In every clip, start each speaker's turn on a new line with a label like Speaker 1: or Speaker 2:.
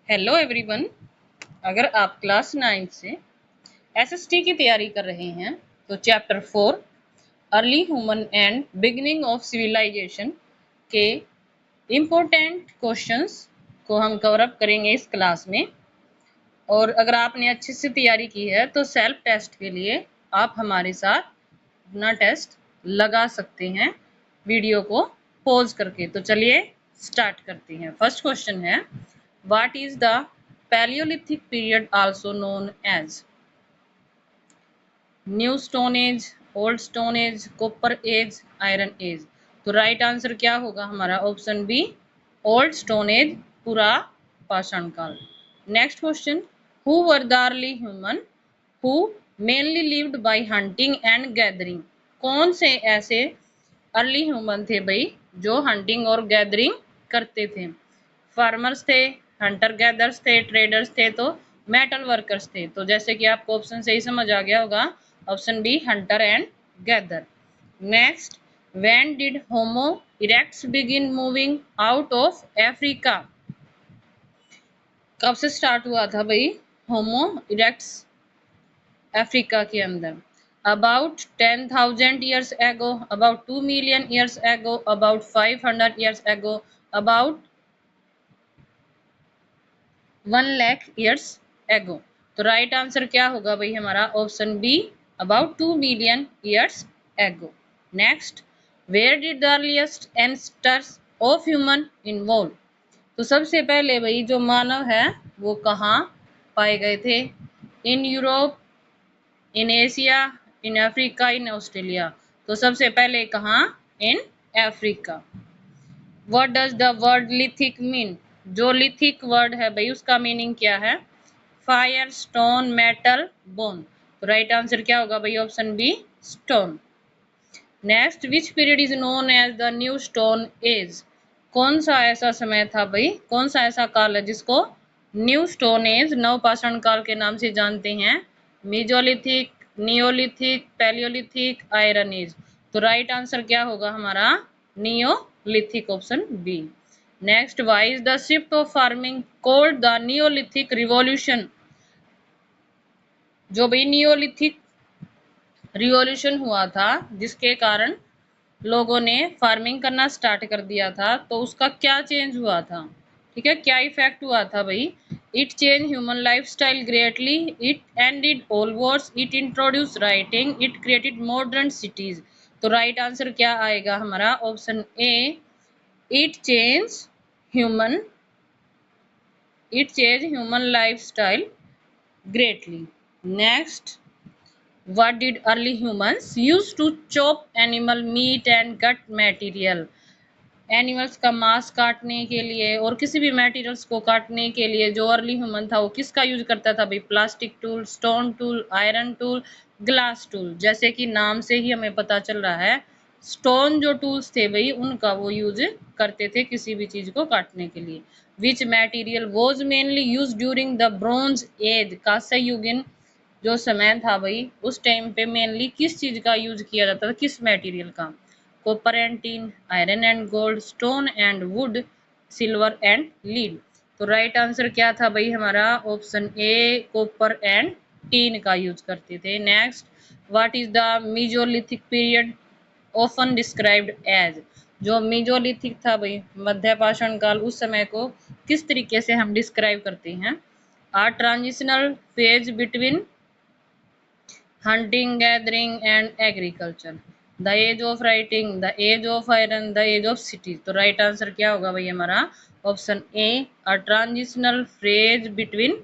Speaker 1: Hello everyone. अगर आप class 9 से एसएसटी की तैयारी कर रहे हैं तो chapter 4 early human and beginning of civilisation के इम्पोर्टेंट क्वेश्चंस को हम कवर अप करेंगे इस क्लास में। और अगर आपने अच्छे से तैयारी की है तो सेल्फ टेस्ट के लिए आप हमारे साथ अपना टेस्ट लगा सकते हैं वीडियो को पॉज करके। तो चलिए स्टार्ट करते हैं। फर्स्ट क्वेश्चन है, what is the Paleolithic period also known as new stone age, old stone age, copper age, iron age. तो राइट आंसर क्या होगा हमारा? Option B, old stone age, पूरा पाषाण काल। Next question, who were the early human who mainly lived by hunting and gathering. कौन से ऐसे अर्ली ह्यूमन थे भाई जो हंटिंग और गैदरिंग करते थे? फार्मर्स थे, हंटर गैदर्स थे, ट्रेडर्स थे, तो मेटल वर्कर्स थे। तो जैसे कि आपको ऑप्शन से ही समझ आ गया होगा, option B, hunter and gather. Next, when did homo erectus begin moving out of Africa. कब से स्टार्ट हुआ था भाई होमो इरेक्ट्स अफ्रीका के अंदर? About 10,000 years ago, about 2 million years ago, about 500 years ago, about 1 lakh years ago। तो right answer क्या होगा भाई हमारा? Option B, about 2 million years ago. Next, where did the earliest ancestors of human evolve. तो सबसे पहले भाई जो मानव है वो कहाँ पाए गए थे? In Europe, in Asia, in Africa, in Australia. तो सबसे पहले कहाँ? In Africa. What does the word lithic mean. जो लिथिक वर्ड है भाई उसका मीनिंग क्या है? Fire, stone, metal, bone. तो राइट आंसर क्या होगा भाई? Option B, stone. Next, which period is known as the new stone age. कौन सा ऐसा समय था भाई, कौन सा ऐसा काल है जिसको न्यू स्टोन एज, नवपाषाण काल के नाम से जानते हैं? Mesolithic, neolithic, palaeolithic, iron age. तो राइट आंसर क्या होगा हमारा? Neolithic, option B. Next, why is the shift of farming called the neolithic revolution. जो भाई नियोलिथिक रिवॉल्यूशन हुआ था जिसके कारण लोगों ने फार्मिंग करना स्टार्ट कर दिया था, तो उसका क्या चेंज हुआ था? ठीक है, क्या इफेक्ट हुआ था भाई? It change human life style greatly, it ended all Wars, it introduce writing, it created modern cities. तो राइट आंसर क्या आएगा हमारा? Option A, it change human, it change human life style greatly. Next, what did early humans use to chop animal meat and cut material। Animals का मांस काटने के लिए और किसी भी मटेरियल्स को काटने के लिए जो अर्ली ह्यूमन था वो किसका यूज करता था भाई? Plastic tool, stone tool, iron tool, glass tool. जैसे कि नाम से ही हमें पता चल रहा है, स्टोन जो टूल्स थे भाई उनका वो यूज करते थे किसी भी चीज को काटने के लिए। Which material was mainly use during the bronze age. कांस्य युगीन जो समय था भाई उस टाइम पे मेनली किस चीज का यूज किया जाता था, किस मटेरियल का? Copper and tin, iron and gold, stone and wood, silver and lead. तो राइट आंसर क्या था भाई हमारा? Option A, copper and tin का यूज करते थे। Next, what is the mesolithic period often described as. जो मीजोलिथिक था भाई मध्य पाषाण काल, उस समय को किस तरीके से हम डिस्क्राइब करते हैं? A transitional phase between hunting, gathering and agriculture, the age of writing, the age of iron, the age of cities। तो राइट आंसर क्या होगा भाई हमारा? Option A, a transitional phase between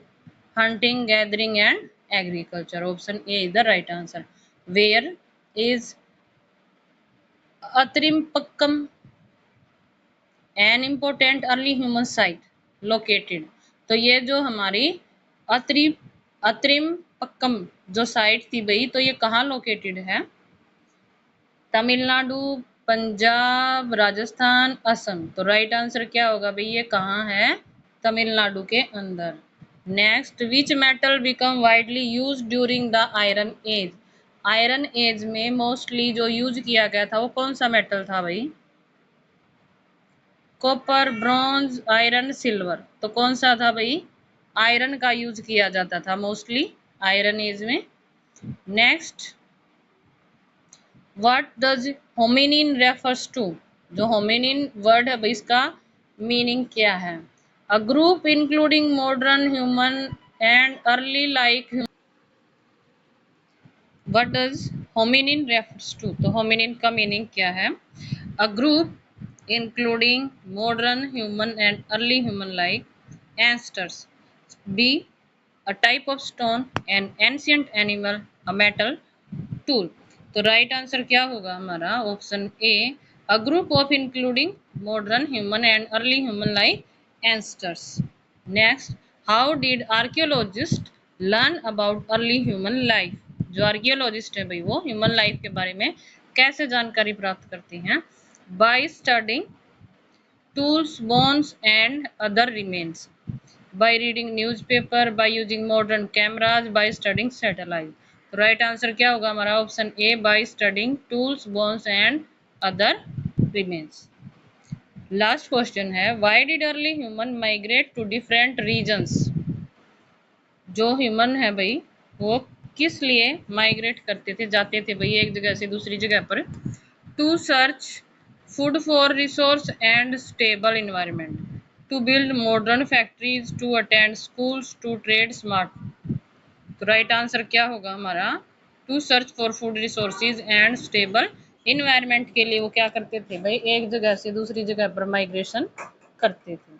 Speaker 1: hunting, gathering and agriculture। Option A is the right answer. Where is Attirampakkam an important early human site located. तो ये जो हमारी अत्रि अत्रिमपक्कम जो साइट थी भाई, तो ये कहाँ लोकेटेड है? तमिलनाडु, पंजाब, राजस्थान, असम। तो राइट आंसर क्या होगा भाई? ये कहाँ है? तमिलनाडु के अंदर। Next, which metal become widely use during the iron age. Iron age में मोस्टली जो यूज किया गया था वो कौन सा मेटल था भाई? Copper, bronze, iron, silver. तो कौन सा था भाई? आयरन का यूज किया जाता था मोस्टली आयरन एज में। Next, what does hominin refers to? जो होमिनिन वर्ड है भाई इसका मीनिंग क्या है? A group including modern human and early like. What does hominin refers to? तो होमिनिन का मीनिंग क्या है? A group including modern human and early human like ancestors. B, a type of stone, an ancient animal, a metal tool। तो right answer क्या होगा हमारा? Option A, a group of including modern human and early human like ancestors. Next, how did archaeologist learn about early human life? जो archaeologist है भाई वो human life के बारे में कैसे जानकारी प्राप्त करते हैं? By studying tools, bones and other remains, by reading newspaper, by using modern cameras, by studying satellite। तो राइट आंसर क्या होगा हमारा? Option A, by studying tools, bones and other remains. Last question है, why did early human migrate to different regions? जो human है भाई वो किस लिए माइग्रेट करते थे, जाते थे भाई एक जगह से दूसरी जगह पर? To search food for resource and stable environment, to build modern factories, to attend schools, to trade smart। तो राइट आंसर क्या होगा हमारा? To search for food resources and stable environment के लिए वो क्या करते थे भाई? एक जगह से दूसरी जगह पर माइग्रेशन करते थे।